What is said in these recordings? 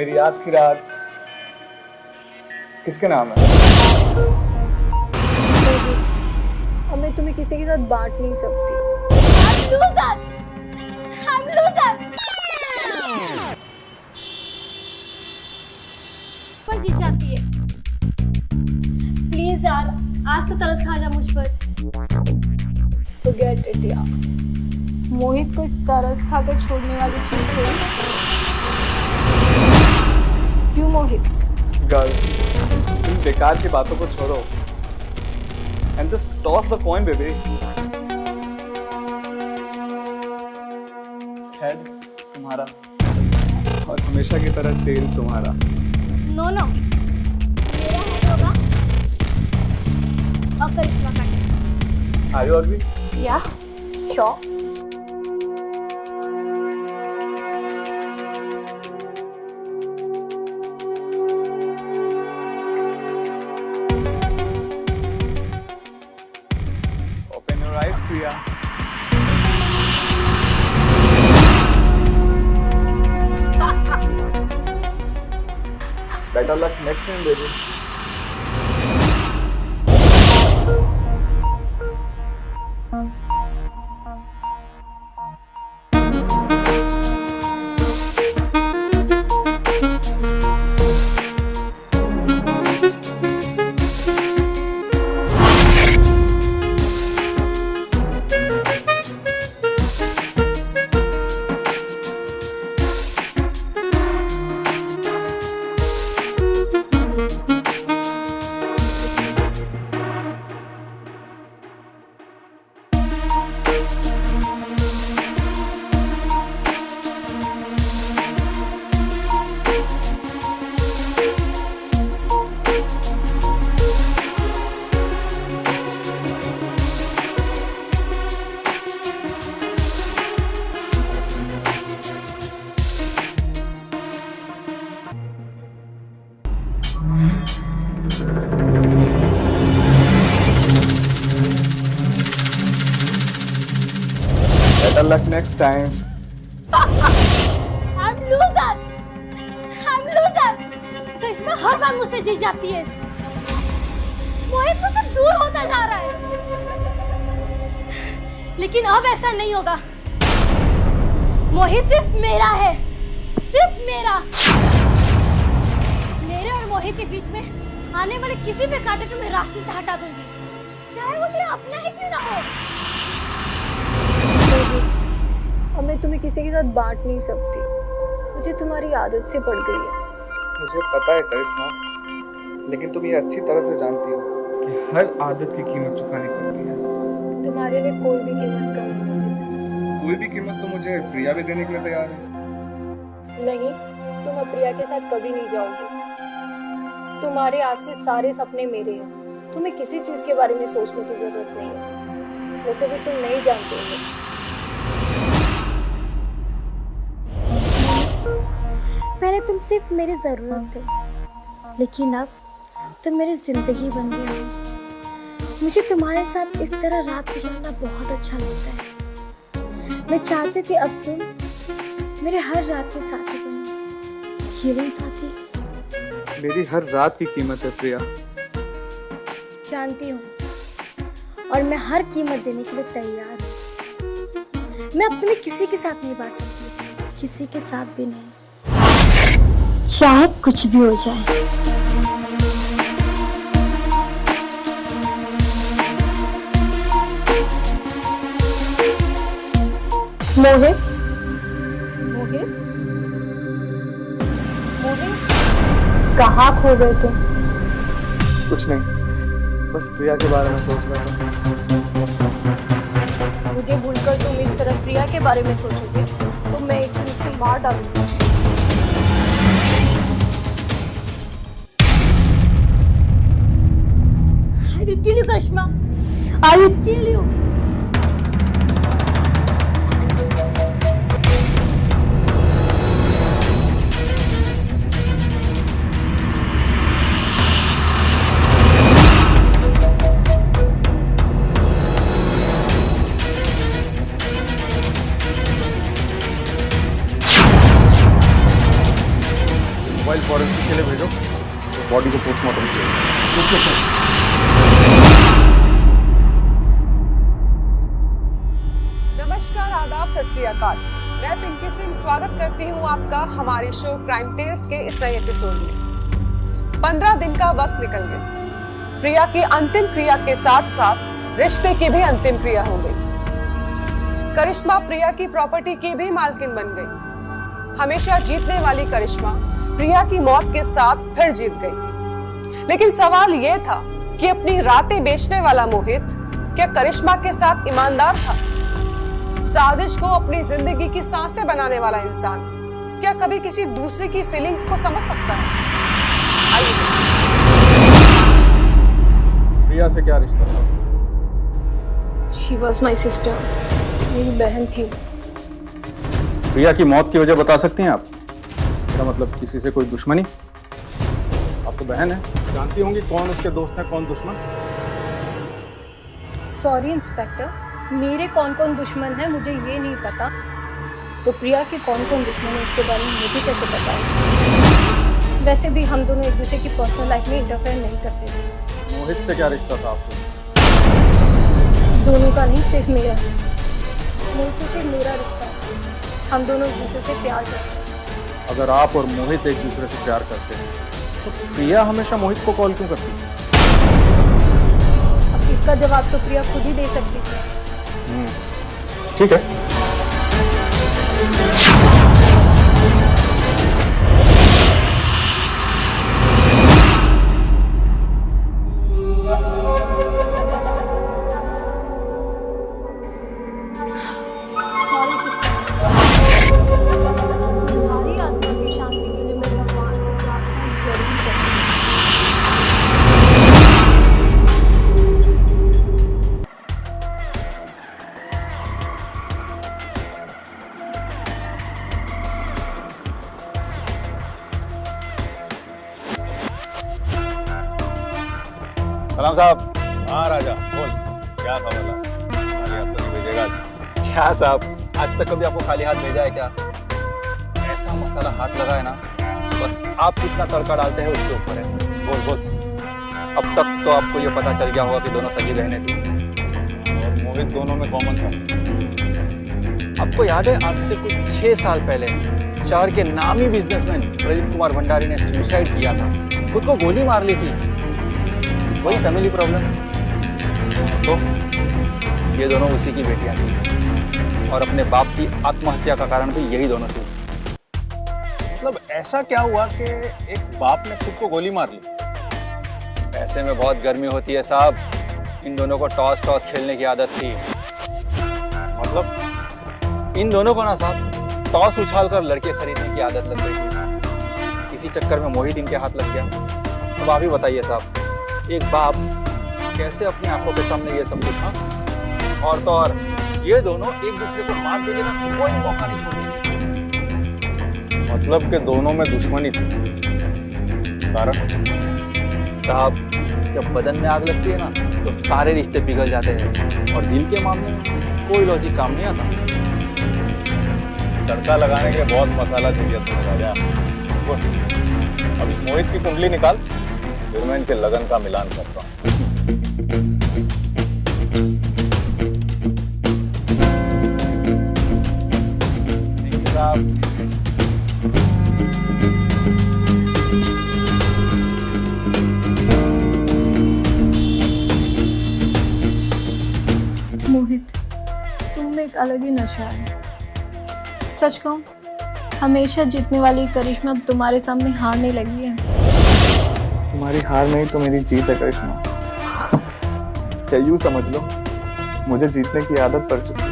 मेरी आज की रात किसके नाम है? अब मैं तुम्हें किसी के साथ बांट नहीं सकती। पर जी चाहती है, प्लीज यार आज तो तरस खा जा मुझ पर। Forget it यार। मोहित को तरस खाकर छोड़ने वाली चीज थोड़ी है। क्यों मोहित? गर्ल, इन बेकार की बातों को छोड़ो and just toss the coin baby. Head तुम्हारा और हमेशा की तरह टेल तुम्हारा। नो नो, मेरा हेड होगा और करिश्मा का। Are you agree? Yeah sure. Open your eyes Priya. Better luck next time, baby. Better luck next time. I'm loser. करिश्मा हर बार मुझसे जीत जाती है। मोहित मुझसे दूर होता जा रहा है, लेकिन अब ऐसा नहीं होगा। मोहित सिर्फ मेरा है, सिर्फ मेरा। मेरे और मोहित के बीच में आने वाले किसी भी कांटे को मैं रास्ते से हटा दूंगी, चाहे वो मेरा अपना ही क्यों ना हो। अब मैं तुम्हें किसी के साथ बांट नहीं सकती। मुझे तुम्हारी आदत से पड़ गई है। मुझे पता है करिश्मा, लेकिन तुम ये अच्छी तरह से जानती हो कि हर आदत की कीमत चुकानी पड़ती है। तुम्हारे लिए कोई भी कीमत कम नहीं। कोई भी कीमत तो मुझे प्रिया भी देने के लिए तैयार है। नहीं, तुम अब प्रिया के साथ कभी नहीं जाओगे। तुम्हारे आज से सारे सपने मेरे हैं। तुम्हें किसी चीज के बारे में सोचने की जरूरत नहीं है। वैसे भी तुम नहीं जानते हो। पहले तुम सिर्फ मेरी जरूरत थे, लेकिन अब तुम मेरी जिंदगी बन गए हो। मुझे तुम्हारे साथ इस तरह रात गुजारना बहुत अच्छा लगता है। मैं चाहती थी अब तुम मेरे हर रात के साथी बनो, जीवन साथी। मेरी हर रात की कीमत है प्रिया। जानती हूँ, और मैं हर कीमत देने के लिए तैयार हूँ। मैं अब तुम्हें किसी के साथ नहीं बांट सकती, किसी के साथ भी नहीं, चाहे कुछ भी हो जाए। मोहित, मोहित, मोहित, कहाँ खो गए तुम? कुछ नहीं, बस प्रिया के बारे में सोच रहा था। मुझे भूलकर तुम इस तरह प्रिया के बारे में सोचोगे तो मैं एक दिन उसे मार डालूंगी। I will kill you, Karishma. I will kill you. Mobile forensic के लिए भेजो तो बॉडी को पोस्टमार्टम किया। Okay sir. नमस्कार, आदाब, सत श्री अकाल। मैं पिंकी सिंह स्वागत करती हूँ आपका हमारे शो क्राइम टेल्स के इस नए एपिसोड में। 15 दिन का वक्त निकल गया। प्रिया की अंतिम क्रिया के साथ साथ रिश्ते की भी अंतिम क्रिया हो गई। करिश्मा प्रिया की प्रॉपर्टी की भी मालकिन बन गई। हमेशा जीतने वाली करिश्मा प्रिया की मौत के साथ फिर जीत गई। लेकिन सवाल यह था कि अपनी रातें बेचने वाला मोहित क्या करिश्मा के साथ ईमानदार था? साजिश को अपनी जिंदगी की सांसें बनाने वाला इंसान क्या कभी किसी दूसरे की फीलिंग्स को समझ सकता है? आइए। प्रिया से क्या रिश्ता था? शी वॉज माई सिस्टर, मेरी बहन थी। प्रिया की मौत की वजह बता सकती हैं आप? क्या मतलब किसी से कोई दुश्मनी? आप तो बहन है, जानती होंगी कौन उसके दोस्त है कौन दुश्मन। सॉरी इंस्पेक्टर, मेरे कौन कौन दुश्मन है मुझे ये नहीं पता, तो प्रिया के कौन कौन दुश्मन है इसके बारे में मुझे कैसे पता है? वैसे भी हम दोनों एक दूसरे की पर्सनल लाइफ में इंटरफेयर नहीं करते थे। मोहित से क्या रिश्ता था आपको? दोनों का नहीं, सिर्फ मेरा। मोहित से सिर्फ मेरा रिश्ता है। हम दोनों एक दूसरे से प्यार करते हैं। अगर आप और मोहित एक दूसरे से प्यार करते हैं तो प्रिया हमेशा मोहित को कॉल क्यों करती है? अब इसका जवाब तो प्रिया खुद ही दे सकती थी। ठीक है। सॉरी सिस्टर, तुम्हारी आत्मा की शांति के लिए मैं भगवान से प्रार्थना जरूर करूंगी। सलाम साहब। हाँ राजा, बोल क्या खबर है? खाली हाथ तो नहीं भेजेगा आज? क्या साहब, आज तक कभी आपको खाली हाथ भेजा है क्या? ऐसा मसाला हाथ लगा है ना, बस आप कितना तड़का डालते हैं उसके ऊपर है। बोल बोल। अब तक तो आपको ये पता चल गया होगा कि दोनों सगी बहनें थी और मोहित दोनों में कॉमन था। आपको याद है आज से कुछ 6 साल पहले शहर के नामी बिजनेसमैन प्रदीप कुमार भंडारी ने सुसाइड किया था, खुद को गोली मार ली थी। वही फैमिली प्रॉब्लम। तो ये दोनों उसी की बेटियां थी और अपने बाप की आत्महत्या का कारण भी यही दोनों थी। मतलब ऐसा क्या हुआ कि एक बाप ने खुद को गोली मार ली? ऐसे में बहुत गर्मी होती है साहब। इन दोनों को टॉस टॉस खेलने की आदत थी। मतलब इन दोनों को ना साहब टॉस उछाल कर लड़के खरीदने की आदत लग गई थी। इसी चक्कर में मोहित इनके हाथ लग गया। अब आप ही बताइए साहब, एक बाप कैसे अपनी आंखों के सामने ये सब कुछ? हाँ, और तो और ये दोनों एक दूसरे को मार देने का कोई मौका नहीं छोड़ेंगे। मतलब कि दोनों में दुश्मनी थी। कारण साहब, जब बदन में आग लगती है ना तो सारे रिश्ते पिघल जाते हैं और दिल के मामले में कोई लॉजिक काम नहीं आता। तड़का लगाने के बहुत मसाला दे दिया तुमने राजा। गुड, अब इस मोहित की कुंडली निकाल, फिर मैं इनके लगन का मिलान करता हूँ। मोहित, तुम में एक अलग ही नशा है। सच कहूं, हमेशा जीतने वाली करिश्मा अब तुम्हारे सामने हारने लगी है। तुम्हारी हार नहीं तो मेरी जीत है करिश्मा। क्या यूं समझ लो, मुझे जीतने की आदत पड़ चुकी है।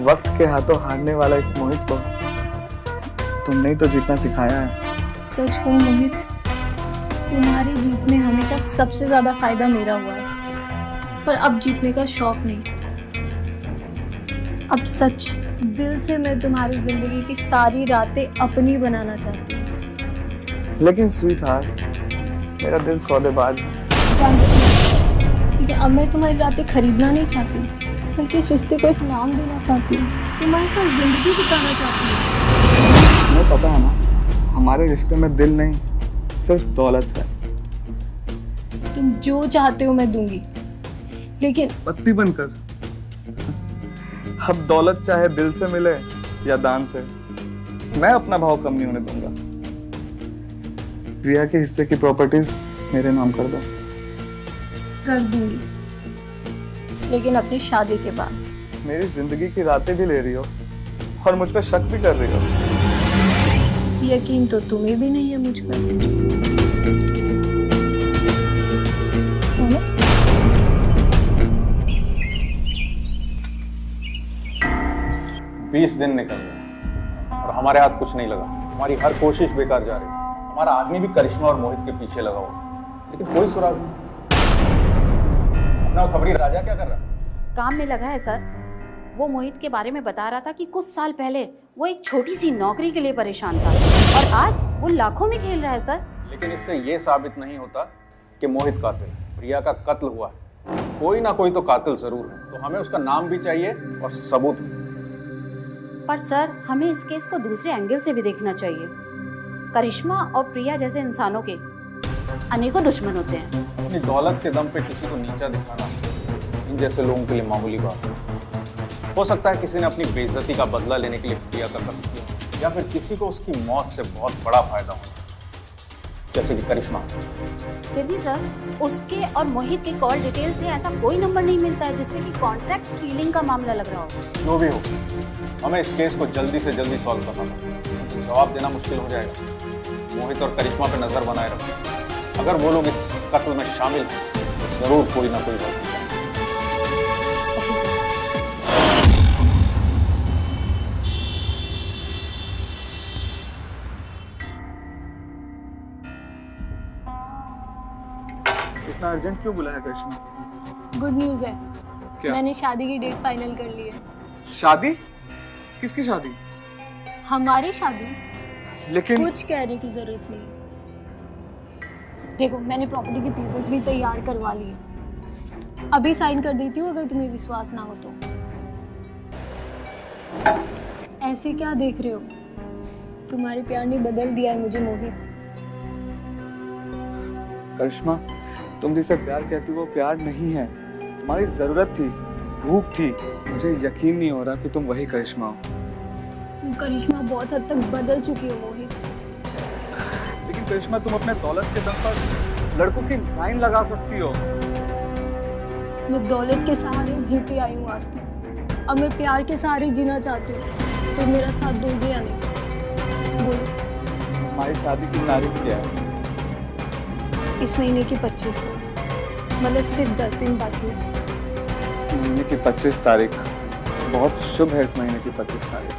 वक्त के हाथों हारने वाला इस मोहित को तुमने ही तो जीतना सिखाया है। सच कहूं मोहित, तुम्हारी जीत में हमेशा सबसे ज्यादा फायदा मेरा हुआ है, पर अब जीतने का शौक नहीं। अब सच दिल से मैं तुम्हारी जिंदगी की सारी रातें अपनी बनाना चाहती हूँ। लेकिन स्वीट हार्ट, मेरा दिल सौदेबाज है। जानती हूँ, क्योंकि अब मैं तुम्हारी रातें खरीदना नहीं चाहती, बल्कि इस रिश्ते को एक नाम देना चाहती हूँ। तुम्हारे साथ जिंदगी बिताना चाहती हूँ। हमें पता है ना, हमारे रिश्ते में दिल नहीं, सिर्फ दौलत है। तुम जो चाहते हो मैं दूंगी, लेकिन बत्ती बनकर अब दौलत चाहे दिल से मिले या दान से, मैं अपना भाव कम नहीं होने दूंगा। प्रिया के हिस्से की प्रॉपर्टीज मेरे नाम कर दो। कर दूंगी, लेकिन अपनी शादी के बाद। मेरी जिंदगी की रातें भी ले रही हो और मुझ पर शक भी कर रही हो। यकीन तो तुम्हें भी नहीं है मुझ पर, है ना? 20 दिन निकल गए और हमारे हाथ कुछ नहीं लगा। हमारी हर कोशिश बेकार जा रही है। हमारा आदमी भी करिश्मा और मोहित के पीछे लगा हुआ, लेकिन कोई सुराग नहीं। अपना खबरी राजा क्या कर रहा है? काम में लगा है सर। वो मोहित के बारे में बता रहा था कि कुछ साल पहले वो एक छोटी सी नौकरी के लिए परेशान था और आज वो लाखों में खेल रहा है सर। लेकिन इससे ये साबित नहीं होता कि मोहित कातिल है। प्रिया का कत्ल हुआ है, कोई ना कोई तो कातिल जरूर है, तो हमें उसका नाम भी चाहिए और सबूत भी। पर सर हमें इस केस को दूसरे एंगल से भी देखना चाहिए। करिश्मा और प्रिया जैसे इंसानों के अनेकों दुश्मन होते हैं। अपनी दौलत के दम पे किसी को नीचा दिखाना इन जैसे लोगों के लिए मामूली बात है। हो सकता है किसी ने अपनी बेइज्जती का बदला लेने के लिए प्रिया का कत्ल किया, या फिर किसी को उसकी मौत से बहुत बड़ा फायदा हो, जैसे कि करिश्मा। फिर भी सर उसके और मोहित के कॉल डिटेल से ऐसा कोई नंबर नहीं मिलता है जिससे कि कॉन्ट्रैक्ट डीलिंग का मामला लग रहा हो। जो भी हो, हमें इस केस को जल्दी से जल्दी सॉल्व करना होगा। तो जवाब देना मुश्किल हो जाएगा। मोहित और करिश्मा पे नजर बनाए रखो। अगर वो लोग इस कत्ल में शामिल हैं तो जरूर कोई ना कोई गलती करेंगे। इतना अर्जेंट क्यों बुलाया करिश्मा? गुड न्यूज़ है, क्या? मैंने शादी की डेट फाइनल कर ली है। शादी? किसकी शादी? हमारी शादी? लेकिन कुछ कहने की जरूरत नहीं है। देखो मैंने प्रॉपर्टी के पेपर्स भी तैयार करवा लिए, अभी साइन कर देती हूँ अगर तुम्हें विश्वास ना हो तो। ऐसे क्या देख रहे हो? तुम्हारे प्यार ने बदल दिया है मुझे मोहित। करिश्मा, तुम जिसे प्यार कहती हो वो प्यार नहीं है, तुम्हारी जरूरत थी, भूख थी। मुझे यकीन नहीं हो रहा कि तुम वही करिश्मा हो। तुम करिश्मा बहुत हद तक बदल चुकी हो मोहित। लेकिन करिश्मा, तुम अपने दौलत के दम पर लड़कों की लाइन लगा सकती हो। मैं दौलत के सहारे जीती आई हूँ आज तक, अब मैं प्यार के सहारे जीना चाहती हूँ। तो मेरा साथ दोगे या नहीं? बोलो। हमारी शादी की तारीख क्या है? इस महीने की 25 को, मतलब सिर्फ 10 दिन बाकी है। इस महीने की 25 तारीख बहुत शुभ है। इस महीने की 25 तारीख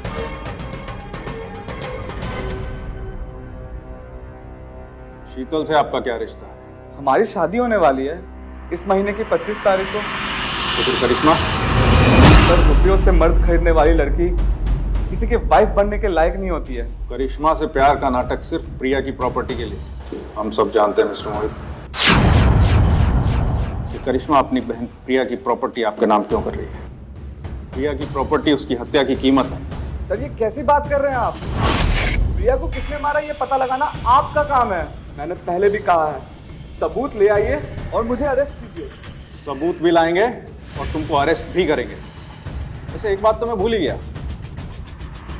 शीतल से आपका क्या रिश्ता है? हमारी शादी होने वाली है इस महीने की 25 तारीख को। तो फिर करिश्मा? पर रुपयों से मर्द खरीदने वाली लड़की किसी के वाइफ बनने के लायक नहीं होती है। करिश्मा से प्यार का नाटक सिर्फ प्रिया की प्रॉपर्टी के लिए। हम सब जानते हैं मिस्टर मोहित कि करिश्मा अपनी बहन प्रिया की प्रॉपर्टी आपके नाम क्यों कर रही है। प्रिया की प्रॉपर्टी उसकी हत्या की कीमत है। सर, ये कैसी बात कर रहे हैं आप? प्रिया को किसने मारा ये पता लगाना आपका काम है। मैंने पहले भी कहा है, सबूत ले आइए और मुझे अरेस्ट कीजिए। सबूत भी लाएंगे और तुमको अरेस्ट भी करेंगे। वैसे एक बात तो मैं भूल ही गया,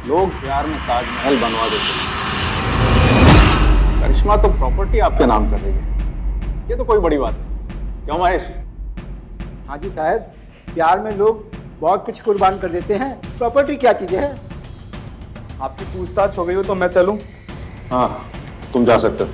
लोग प्यार में ताजमहल बनवा देते हैं, करिश्मा तो प्रॉपर्टी आपके नाम कर रही है। ये तो कोई बड़ी बात है, क्यों महेश? हाँ जी साहब, प्यार में लोग बहुत कुछ कुर्बान कर देते हैं। प्रॉपर्टी क्या चीज़ है? आपकी पूछताछ हो गई हो तो मैं चलूं? हाँ, तुम जा सकते हो।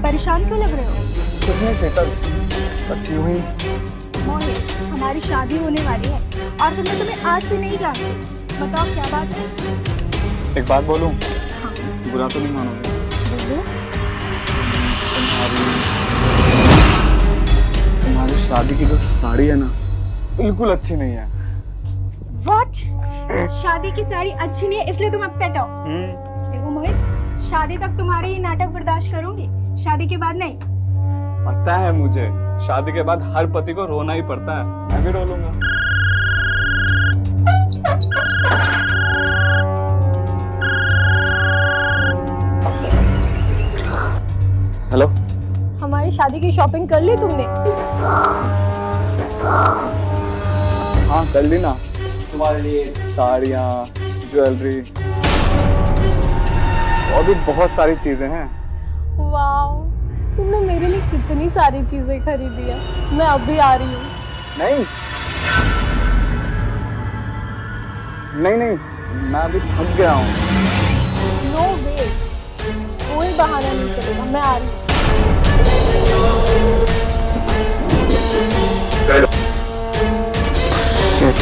परेशान क्यों लग रहे हो? कुछ नहीं शीतल, बस यूं ही। मोहित, हमारी शादी होने वाली है और मैं तुम्हें आज से नहीं जानती। बताओ क्या बात है? एक बात बोलूं? हाँ बुरा तो नहीं मानोगे? बोलो। तुम्हारी शादी की जो साड़ी है ना, बिल्कुल अच्छी नहीं है। What? शादी की साड़ी अच्छी नहीं है इसलिए तुम अपसेट हो? देखो मोहित, शादी तक तुम्हारे ये नाटक बर्दाश्त करूंगी, शादी के बाद नहीं। पता है मुझे, शादी के बाद हर पति को रोना ही पड़ता है, मैं भी रो लूंगा। हेलो, हमारी शादी की शॉपिंग कर ली तुमने? हाँ कर ली ना, तुम्हारे लिए साड़ियाँ, ज्वेलरी और भी बहुत सारी चीजें हैं। वाओ, तुमने मेरे लिए कितनी सारी चीजें खरीदी है। मैं अभी आ रही हूँ। नहीं नहीं नहीं, मैं अभी थक गया हूँ। नो वे, कोई बहाना नहीं चलेगा, मैं आ रही हूँ। Shit.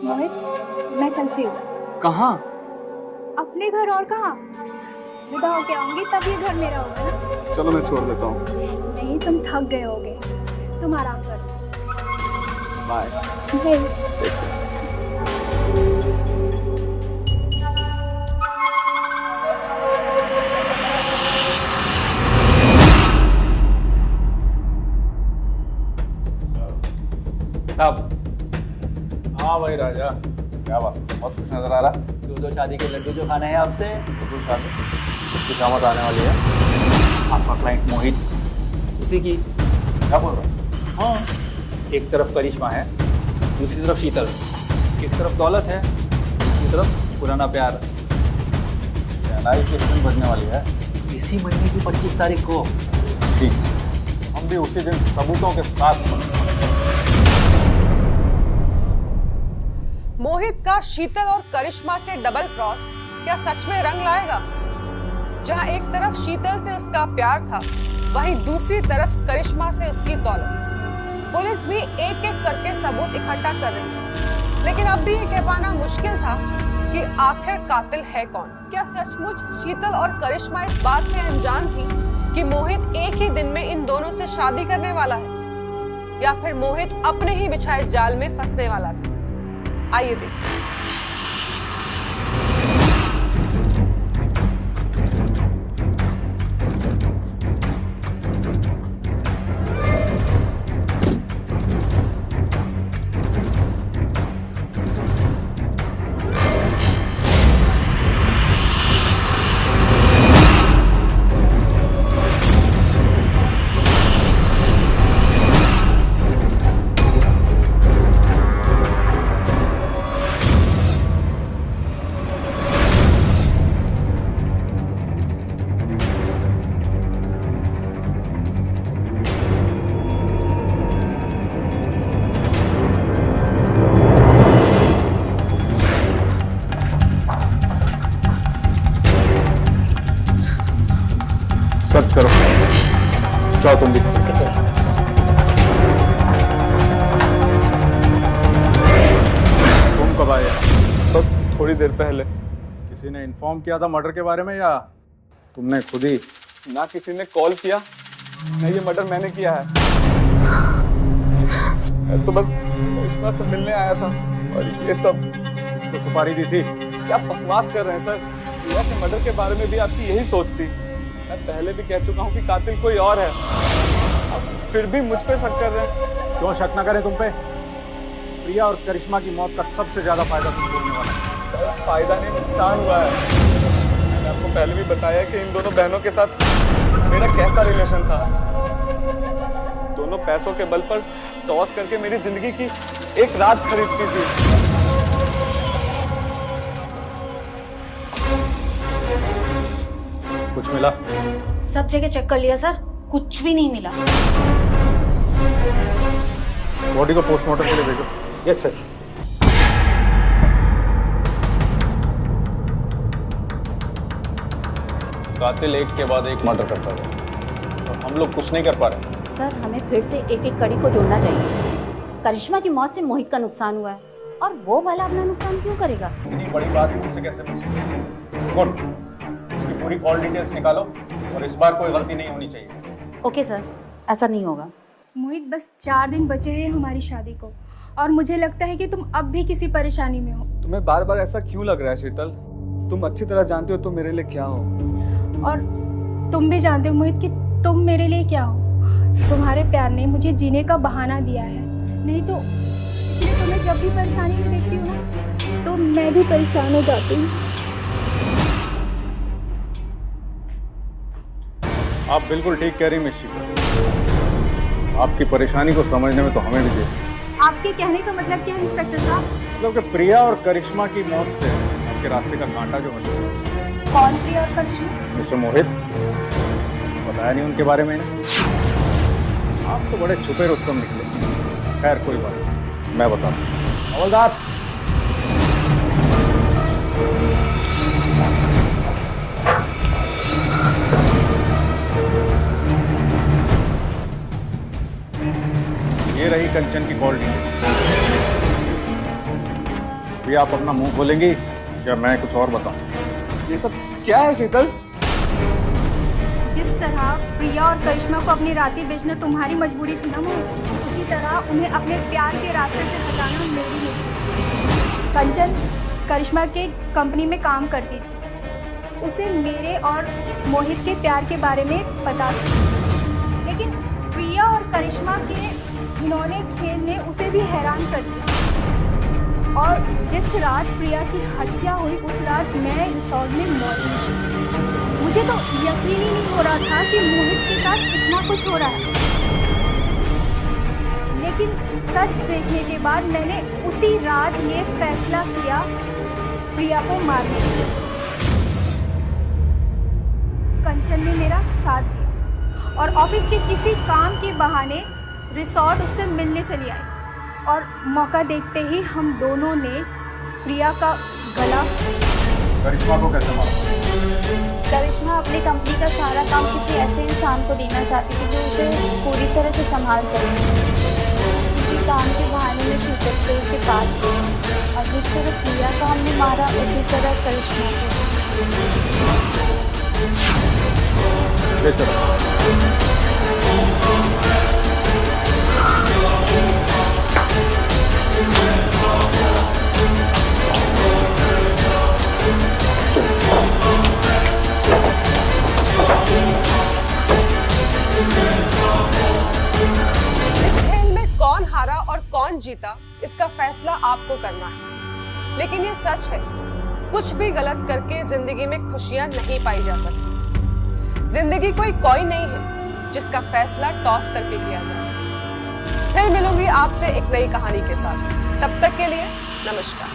मोहित, मैं चलती हूँ। कहाँ? अपने घर, और कहाँ? विदा होके आऊंगी तब ये घर मेरा होगा ना। चलो मैं छोड़ देता हूँ। नहीं, तुम थक गए होगे, तुम आराम करो। बाय। साहब। हाँ भाई राजा, क्या बात, बहुत खुश नजर आ रहा। दो शादी के लड्डू जो खाने हैं आपसे। तो शादी उसकी दामद आने वाली है। आपका क्लाइंट मोहित, उसी की। क्या बोल रहा है? हाँ, एक तरफ करिश्मा है, दूसरी तरफ शीतल। एक तरफ दौलत है, दूसरी तरफ पुराना प्यार। शहनाई किस दिन बजने वाली है? इसी महीने की 25 तारीख को। ठीक, हम भी उसी दिन सबूतों के साथ। मोहित का शीतल और करिश्मा से डबल क्रॉस क्या सच में रंग लाएगा? जहां एक तरफ शीतल से उसका प्यार था, वहीं दूसरी तरफ करिश्मा से उसकी दौलत। पुलिस भी एक एक करके सबूत इकट्ठा कर रही थी, लेकिन अब भी ये कह पाना मुश्किल था कि आखिर कातिल है कौन। क्या सचमुच शीतल और करिश्मा इस बात से अनजान थी कि मोहित एक ही दिन में इन दोनों से शादी करने वाला है, या फिर मोहित अपने ही बिछाए जाल में फंसने वाला था? आइए देखिए। सर्च करो, जाओ तुम भी। तुम कब आए? बस थोड़ी देर पहले। किसी ने इन्फॉर्म किया था मर्डर के बारे में या तुमने खुद ही? ना किसी ने कॉल किया, ना ये मर्डर मैंने किया है। मैं तो बस करिश्मा से मिलने आया था और ये सब। इसको सुपारी दी थी? क्या बकवास कर रहे हैं सर? प्रिया के मर्डर के बारे में भी आपकी यही सोच थी। मैं पहले भी कह चुका हूँ कि कातिल कोई और है, अब फिर भी मुझ पे शक कर रहे हैं। क्यों शक न करें तुम पे? प्रिया और करिश्मा की मौत का सबसे ज्यादा फायदा तुमको होने वाला है। फायदा नहीं, नुकसान हुआ है। मैंने आपको पहले भी बताया कि इन दोनों बहनों के साथ मेरा कैसा रिलेशन था। दोनों पैसों के बल पर टॉस करके मेरी जिंदगी की एक रात खरीदती थी। कुछ मिला? सब जगह चेक कर लिया सर, कुछ भी नहीं मिला। बॉडी को पोस्टमार्टम के लिए भेजो। Yes sir. कातिल एक के बाद एक मर्डर करता है और हम लोग कुछ नहीं कर पा रहे। सर, हमें फिर से एक एक कड़ी को जोड़ना चाहिए। करिश्मा की मौत से मोहित का नुकसान हुआ है और वो भला अपना नुकसान क्यों करेगा? इतनी बड़ी बात मुझसे कैसे पूछी? गुड, उसकी पूरी कॉल डिटेल्स निकालो और इस बार कोई गलती नहीं होनी चाहिए। ओके सर, ऐसा नहीं होगा। मोहित, बस 4 दिन बचे हैं हमारी शादी को और मुझे लगता है कि तुम अब भी किसी परेशानी में हो। तुम्हें बार बार ऐसा क्यों लग रहा है शीतल? तुम अच्छी तरह जानती हो तुम मेरे लिए क्या हो। और तुम भी जानते हो मोहित कि तुम मेरे लिए क्या हो। तुम्हारे प्यार ने मुझे जीने का बहाना दिया है, नहीं तो इसलिए तुम्हें जब भी परेशानी में देखती हूँ ना तो मैं भी परेशान हो जाती हूँ। आप बिल्कुल ठीक कह रही मिस शीतल। आपकी परेशानी को समझने में तो हमें भी देर। आपके कहने का मतलब क्या है इंस्पेक्टर साहब? मतलब कि प्रिया और करिश्मा की मौत से आपके रास्ते का कांटा जो बचा। कौन प्रिया और करिश्मा? मिस्टर मोहित, बताया नहीं उनके बारे में इन्हें? आप तो बड़े छुपे रुस्तम निकले। खैर कोई बात नहीं, मैं बताता हूँ। हवलदार, ये रही कंचन की कॉल डिटेल। अभी आप अपना मुंह खोलेंगी या मैं कुछ और बताऊं? ये सब क्या है शीतल? जिस तरह प्रिया और करिश्मा को अपनी रातें बेचना तुम्हारी मजबूरी थी ना मोहित, उसी तरह उन्हें अपने प्यार के रास्ते से हटाना मेरी मजबूरी। कंचन करिश्मा के कंपनी में काम करती थी, उसे मेरे और मोहित के प्यार के बारे में पता था, लेकिन प्रिया और करिश्मा के इन्होंने खेल ने उसे भी हैरान कर दिया। और जिस रात प्रिया की हत्या हुई उस रात मैं रिसोर्ट में मौजूद थी। मुझे तो यकीन ही नहीं हो रहा था कि मोहित के साथ इतना कुछ हो रहा है, लेकिन सच देखने के बाद मैंने उसी रात ये फैसला किया प्रिया को मारने के लिए। कंचन ने मेरा साथ दिया और ऑफिस के किसी काम के बहाने रिसोर्ट उससे मिलने चली आई और मौका देखते ही हम दोनों ने प्रिया का गला। करिश्मा को कैसे मारा? करिश्मा अपनी कंपनी का सारा काम किसी ऐसे इंसान को देना चाहती थी जो उसे पूरी तरह से संभाल सके। किसी काम के बहाने में शीतल को उसके पास गई और जिस तरह प्रिया को हमने मारा उसी तरह करिश्मा को। ले चलो। इस खेल में कौन हारा और कौन जीता इसका फैसला आपको करना है, लेकिन ये सच है, कुछ भी गलत करके जिंदगी में खुशियां नहीं पाई जा सकती। जिंदगी कोई कॉइन नहीं है जिसका फैसला टॉस करके किया जाए। फिर मिलूंगी आपसे एक नई कहानी के साथ, तब तक के लिए नमस्कार।